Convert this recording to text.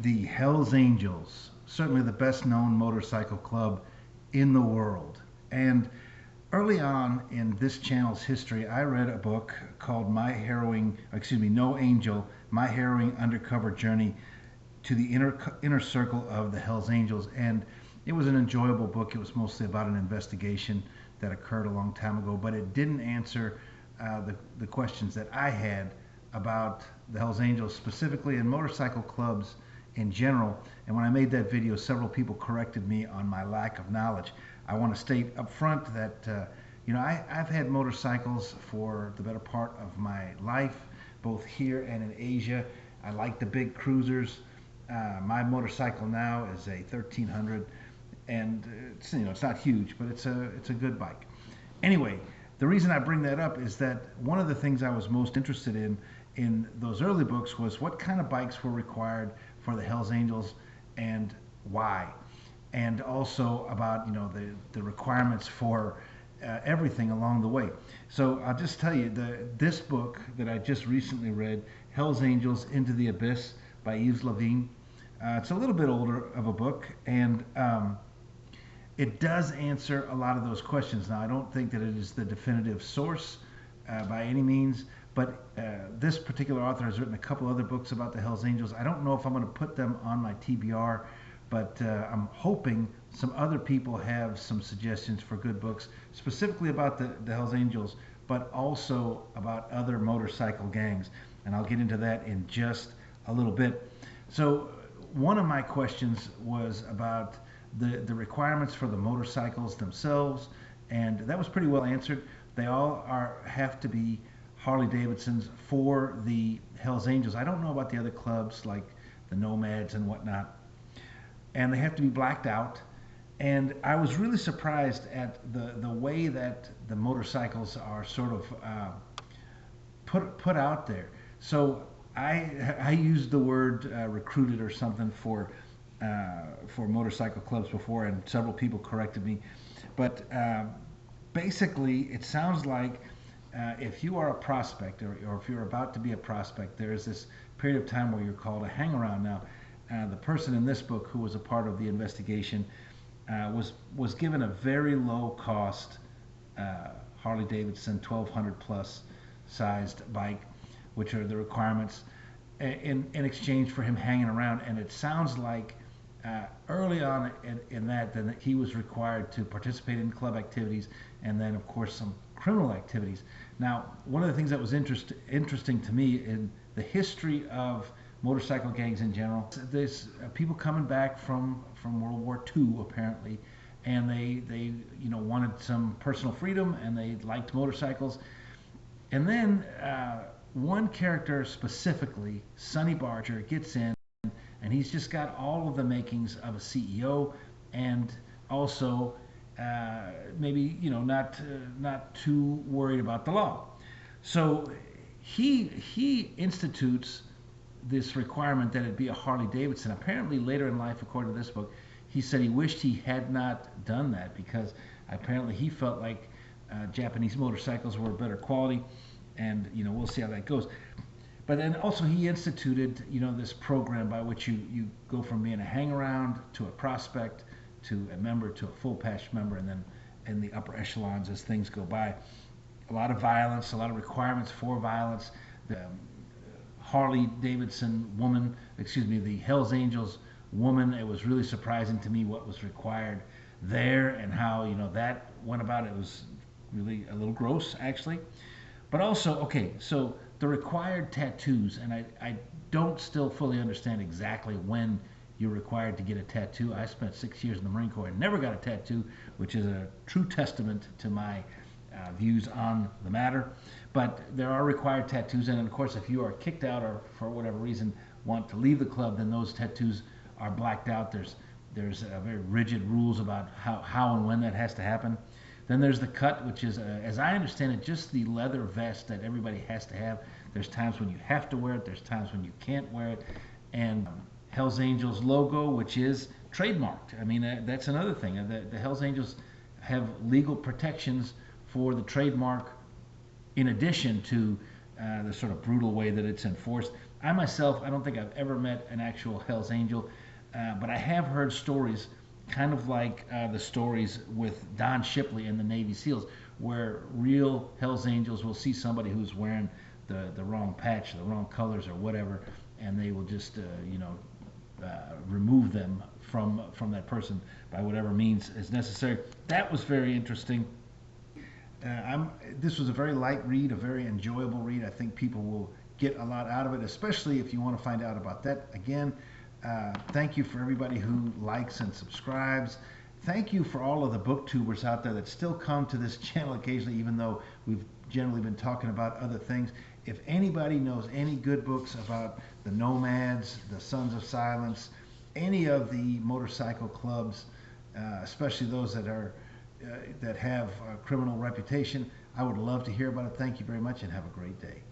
The Hells Angels, certainly the best known motorcycle club in the world. And early on in this channel's history, I read a book called No Angel, My Harrowing Undercover Journey to the Inner Circle of the Hells Angels. And it was an enjoyable book. It was mostly about an investigation that occurred a long time ago, but it didn't answer the questions that I had about the Hells Angels specifically and motorcycle clubs in general. And when I made that video, several people corrected me on my lack of knowledge. I want to state up front that I've had motorcycles for the better part of my life, both here and in Asia. I like the big cruisers. My motorcycle now is a 1300, and it's not huge, but it's a good bike. Anyway, the reason I bring that up is that one of the things I was most interested in those early books was what kind of bikes were required for the Hells Angels and why, and also about the requirements for everything along the way. So I'll just tell you this book that I just recently read, Hells Angels Into the Abyss by Yves Lavigne. It's a little bit older of a book, and it does answer a lot of those questions. Now, I don't think that it is the definitive source by any means, but this particular author has written a couple other books about the Hells Angels. I don't know if I'm going to put them on my TBR, but I'm hoping some other people have some suggestions for good books, specifically about the Hells Angels, but also about other motorcycle gangs. And I'll get into that in just a little bit. So one of my questions was about the requirements for the motorcycles themselves, and that was pretty well answered. They all have to be Harley-Davidsons for the Hells Angels. I don't know about the other clubs like the Nomads and whatnot. And they have to be blacked out. And I was really surprised at the way that the motorcycles are sort of put out there. So I used the word recruited or something for motorcycle clubs before, and several people corrected me. But basically, it sounds like if you are a prospect or if you're about to be a prospect, there is this period of time where you're called a hang-around. Now, the person in this book who was a part of the investigation was given a very low-cost Harley-Davidson 1200 plus sized bike, which are the requirements, in exchange for him hanging around. And it sounds like early on in that, then he was required to participate in club activities and then, of course, some criminal activities. Now, one of the things that was interesting to me in the history of motorcycle gangs in general, there's people coming back from World War II apparently, and they wanted some personal freedom and they liked motorcycles. And then one character specifically, Sonny Barger, gets in, and he's just got all of the makings of a CEO, and also maybe not too worried about the law. So he institutes this requirement that it be a Harley Davidson. Apparently later in life, according to this book, he said he wished he had not done that because apparently he felt like Japanese motorcycles were better quality, and we'll see how that goes. But then also he instituted this program by which you go from being a hang-around to a prospect to a member to a full patch member, and then in the upper echelons as things go by. A lot of violence, a lot of requirements for violence. The the Hells Angels woman, it was really surprising to me what was required there and how that went about. It was really a little gross, actually. But also, okay, so the required tattoos, and I don't still fully understand exactly when you're required to get a tattoo. I spent 6 years in the Marine Corps and never got a tattoo, which is a true testament to my views on the matter. But there are required tattoos, and of course, if you are kicked out or for whatever reason want to leave the club, then those tattoos are blacked out. There's very rigid rules about how and when that has to happen. Then there's the cut, which is, as I understand it, just the leather vest that everybody has to have. There's times when you have to wear it. There's times when you can't wear it. And Hells Angels logo, which is trademarked. I mean, that's another thing. The Hells Angels have legal protections for the trademark in addition to the sort of brutal way that it's enforced. I myself, I don't think I've ever met an actual Hell's Angel, but I have heard stories, kind of like the stories with Don Shipley and the Navy SEALs, where real Hell's Angels will see somebody who's wearing the wrong patch, the wrong colors, or whatever, and they will just remove them from that person by whatever means is necessary. That was very interesting. This was a very light read, a very enjoyable read. I think people will get a lot out of it, especially if you want to find out about that. Again, thank you for everybody who likes and subscribes. Thank you for all of the booktubers out there that still come to this channel occasionally, even though we've generally been talking about other things. If anybody knows any good books about the Nomads, the Sons of Silence, any of the motorcycle clubs, especially those that have a criminal reputation, I would love to hear about it. Thank you very much and have a great day.